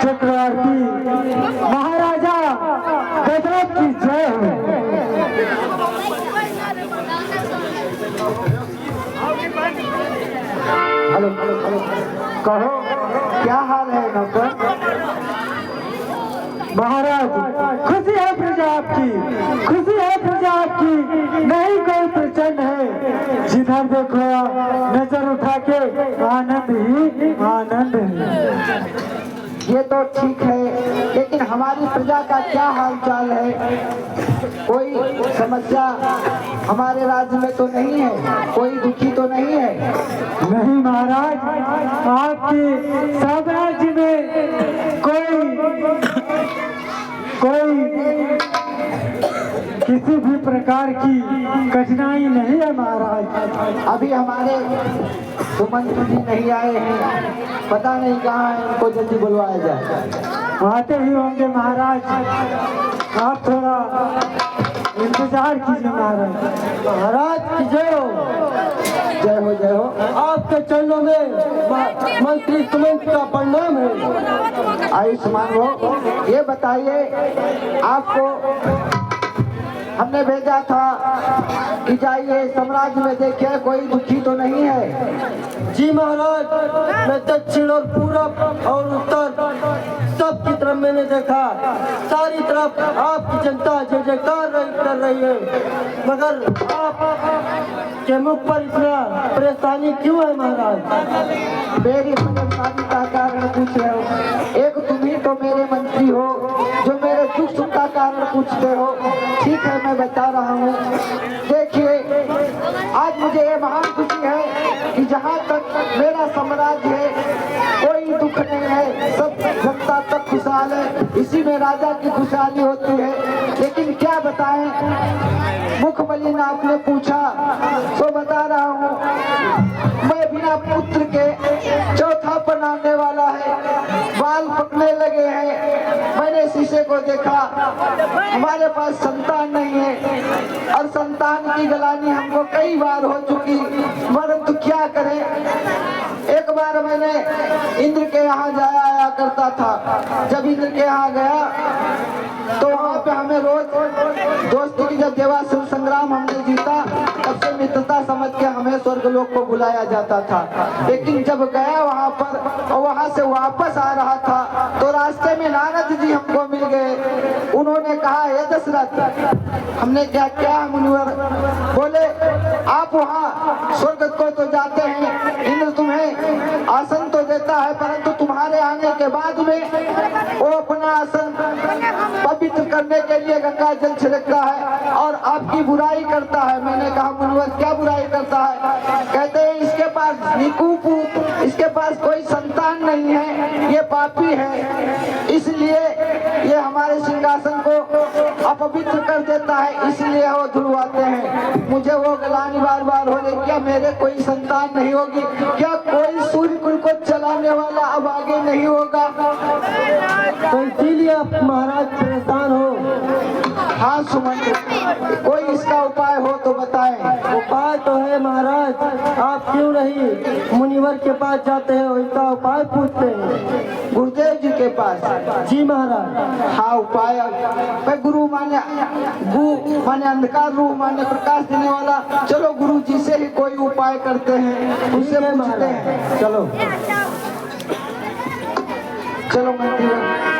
चक्रवर्ती महाराजा दशरथ की जय हो। हेलो हेलो, कहो क्या हाल है नौकर? महाराज खुशी है प्रजा आपकी, खुशी है प्रजा आपकी, नहीं कोई प्रचंड है। जिधर देखो नजर उठा के आनंद ही आनंद है। ये तो ठीक है, लेकिन हमारी प्रजा का क्या हाल चाल है? कोई समस्या हमारे राज्य में तो नहीं है, कोई दुखी तो नहीं है? नहीं महाराज, आपके साम्राज्य में कोई किसी भी प्रकार की कठिनाई नहीं है महाराज। अभी हमारे सुमंत्र जी नहीं आए हैं, पता नहीं कहाँ है, उनको जल्दी बुलवाया जाए। आते ही होंगे महाराज, आप थोड़ा इंतजार कीजिए महाराज। महाराज की जय हो। जय हो जय हो। आपके चरणों में मंत्री सुमंत्र का प्रणाम है। आयुष्मान हो। ये बताइए, आपको हमने भेजा था कि जाइए साम्राज्य में देखिए कोई दुखी तो नहीं है। जी महाराज, मैं दक्षिण और पूरब और उत्तर सब की तरफ मैंने देखा, सारी तरफ आपकी जनता जय जयकार कर रही है, मगर आप के मुख पर इतना परेशानी क्यों है महाराज? मेरी परेशानी का कारण पूछ रहे हो? एक तुम ही तो मेरे मंत्री हो जो मेरे दुख सुख का कारण पूछते हो। ठीक है, मैं बता रहा हूँ। देखिए, आज मुझे ये महान खुशी है कि जहाँ तक मेरा साम्राज्य है कोई दुख नहीं है, सब जनता तक खुशहाल है, इसी में राजा की खुशहाली होती है। लेकिन क्या बताएं, मुखबली ने आपने पूछा तो बता रहा हूँ, मैं बिना पुत्र के चौथा बनाने वाला है, बाल पकने लगे हैं। मैंने शीशे को देखा, हमारे पास संतान नहीं है और संतान की गलानी हमको कई बार हो चुकी, परंतु क्या करें। एक बार मैंने इंद्र के यहाँ जाया आया करता था, जब इंद्र के यहाँ गया तो वहाँ पे हमें रोज दोस्ती की, जब देवासुर संग्राम हमने जीता तब से मित्रता समझ के हमें स्वर्गलोक को बुलाया जाता था। लेकिन जब गया वहाँ पर और वहाँ से वापस आ रहा था तो रास्ते में नारद जी हमको मिल गए। उन्होंने कहा, हे दशरथ। हमने क्या मुनिवर? बोले, आप वहाँ स्वर्ग को तो जाते हैं, इंद्र तुम्हें आसन तो देता है, परंतु तुम्हारे आने के बाद में वो अपना आसन पवित्र करने के लिए गंगा जल छिड़कता है और आपकी बुराई करता है। मैंने कहा, मुनिवर क्या बुराई करता है? कहते हैं, इसके पास निकुपुत, इसके पास कोई संतान नहीं है, ये पापी है, इसलिए ये हमारे सिंहासन को अपवित्र कर देता है, इसलिए वो धुलवाते हैं। मुझे वो गलानी बार बार हो रही, क्या मेरे कोई संतान नहीं होगी? क्या कोई सूर्य कुल को चलाने वाला अब आगे नहीं होगा? तो इसीलिए आप महाराज परेशान हो। हाँ सुमंत्र, कोई इसका उपाय हो तो बताएं। उपाय तो है महाराज, आप क्यों नहीं मुनिवर के पास जाते हैं, उसका उपाय पूछते हैं। गुरुदेव जी के पास? जी महाराज। हाँ, उपाय मैं गुरु माने अंधकार, रूह माने प्रकाश देने वाला। चलो गुरु जी से ही कोई उपाय करते हैं, उनसे पूछते हैं। चलो चलो मंत्री।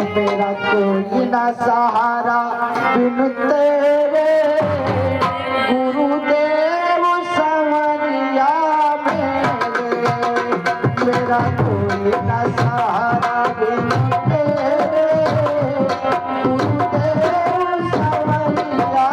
मेरा कोई ना सहारा बिन तेरे, गुरुदेव संवरिया मेरा कोई ना सहारा बिन तेरे, गुरुदेव संवरिया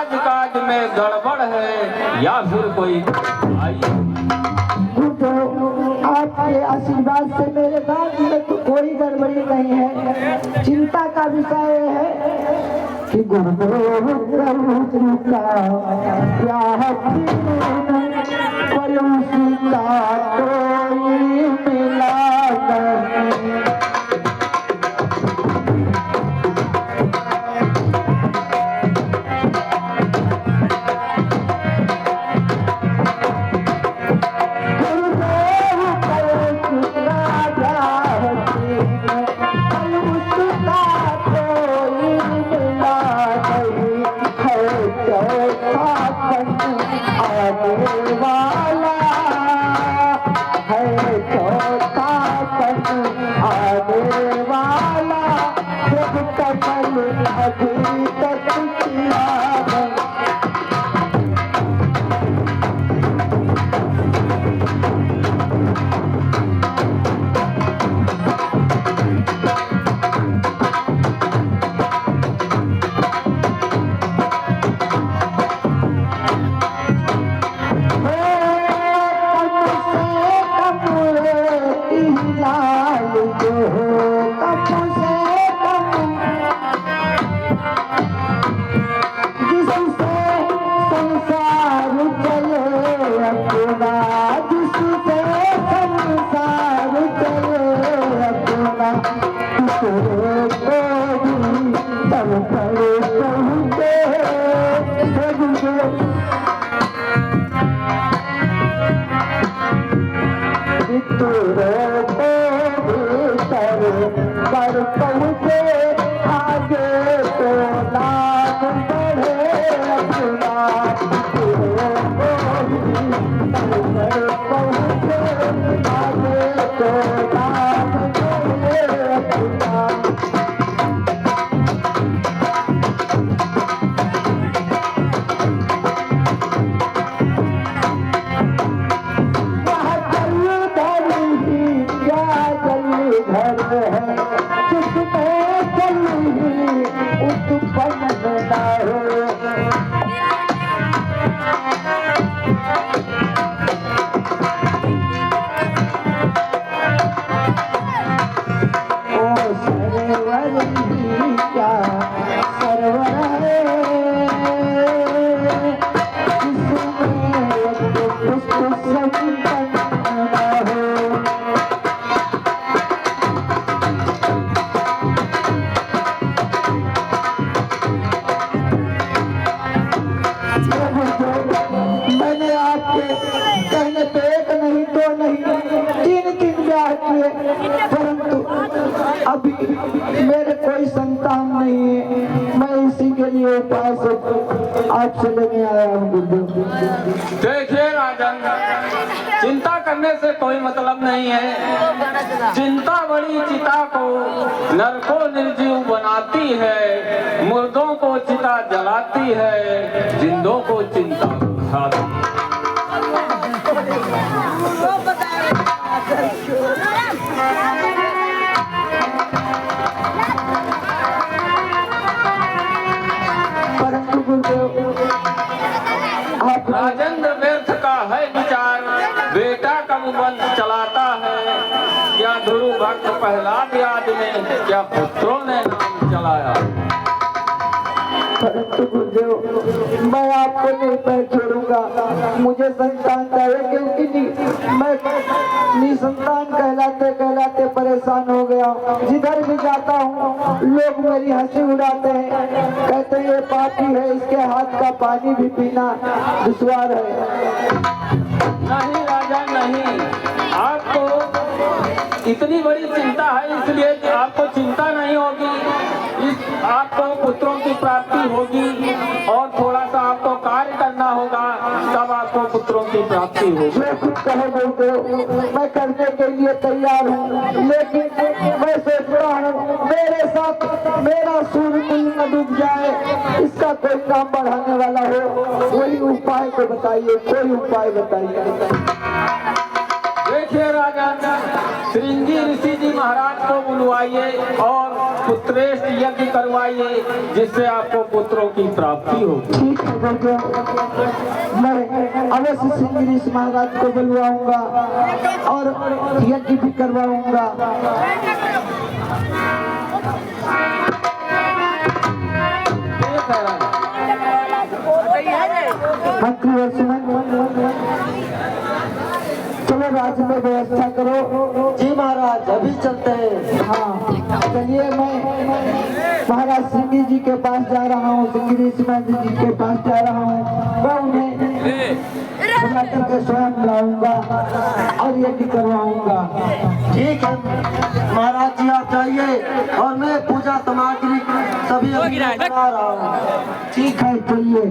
राज काज में गड़बड़ है या फिर कोई आई। आपके आशीर्वाद से मेरे काज में तो कोई गड़बड़ी नहीं है। चिंता का विषय है कि गुरुदेव का प्यार पर उसका कोई मिला नहीं। अभी तक किया है। परंतु अभी मेरे कोई संतान नहीं है। मैं इसी के लिए उपाय से आपसे लेने आया हूँ गुरुदेव। देखिए राजन, चिंता करने से कोई मतलब नहीं है। चिंता बड़ी चिता को नरको निर्जीव बनाती है, मुर्दों को चिता जलाती है, जिंदों को चिंता खाती है। परंतु गुरुदेव राजेंद्र व्यर्थ का है विचार, बेटा कब वंश चलाता है। क्या ध्रुव भक्त प्रहलाद आदि ने, क्या पुत्रों ने नाम चलाया। परंतु गुरुदेव मैं आपको नहीं पैर छोड़ूंगा। मुझे संतान चाहिए, क्योंकि मैं निसंतान कहलाते कहलाते परेशान हो गया। जिधर भी जाता हूँ लोग मेरी हंसी उड़ाते हैं, कहते हैं ये पापी है, इसके हाथ का पानी भी पीना दुश्वार है। नहीं राजा नहीं, आपको इतनी बड़ी चिंता है, इसलिए कि आपको चिंता नहीं होगी। आपको पुत्रों की प्राप्ति होगी और थोड़ा सा आपको कार्य करना होगा, तब आपको पुत्रों की प्राप्ति होगी। मैं कुछ कहे बोलते मैं करने के लिए तैयार हूँ, लेकिन मैं सोच रहा हूँ मेरे साथ मेरा सूर्य न डूब जाए, इसका कोई काम बढ़ाने वाला हो, कोई उपाय को बताइए, कोई उपाय बताइए। देखिए राजा, श्रृंगी ऋषि जी महाराज को बुलवाइए और पुत्रेष्ट यज्ञ करवाइए, जिससे आपको पुत्रों की प्राप्ति होगी। ठीक है बेटे, मैं अवश्य सिंह महाराज को बुलवाऊंगा और यज्ञ भी करवाऊंगा। चलो राज में व्यवस्था करो। जी महाराज, अभी चलते हैं। हाँ चलिए, मैं महाराज सिंह जी के पास जा रहा हूँ, सिंह जी के पास जा रहा हूँ। मैं उन्हें बुला करके स्वयं लाऊंगा और यज्ञ करवाऊंगा। ठीक है महाराज जी, आप जाइए और मैं पूजा सामग्री सभी अभी बना रहा हूँ। ठीक है चलिए।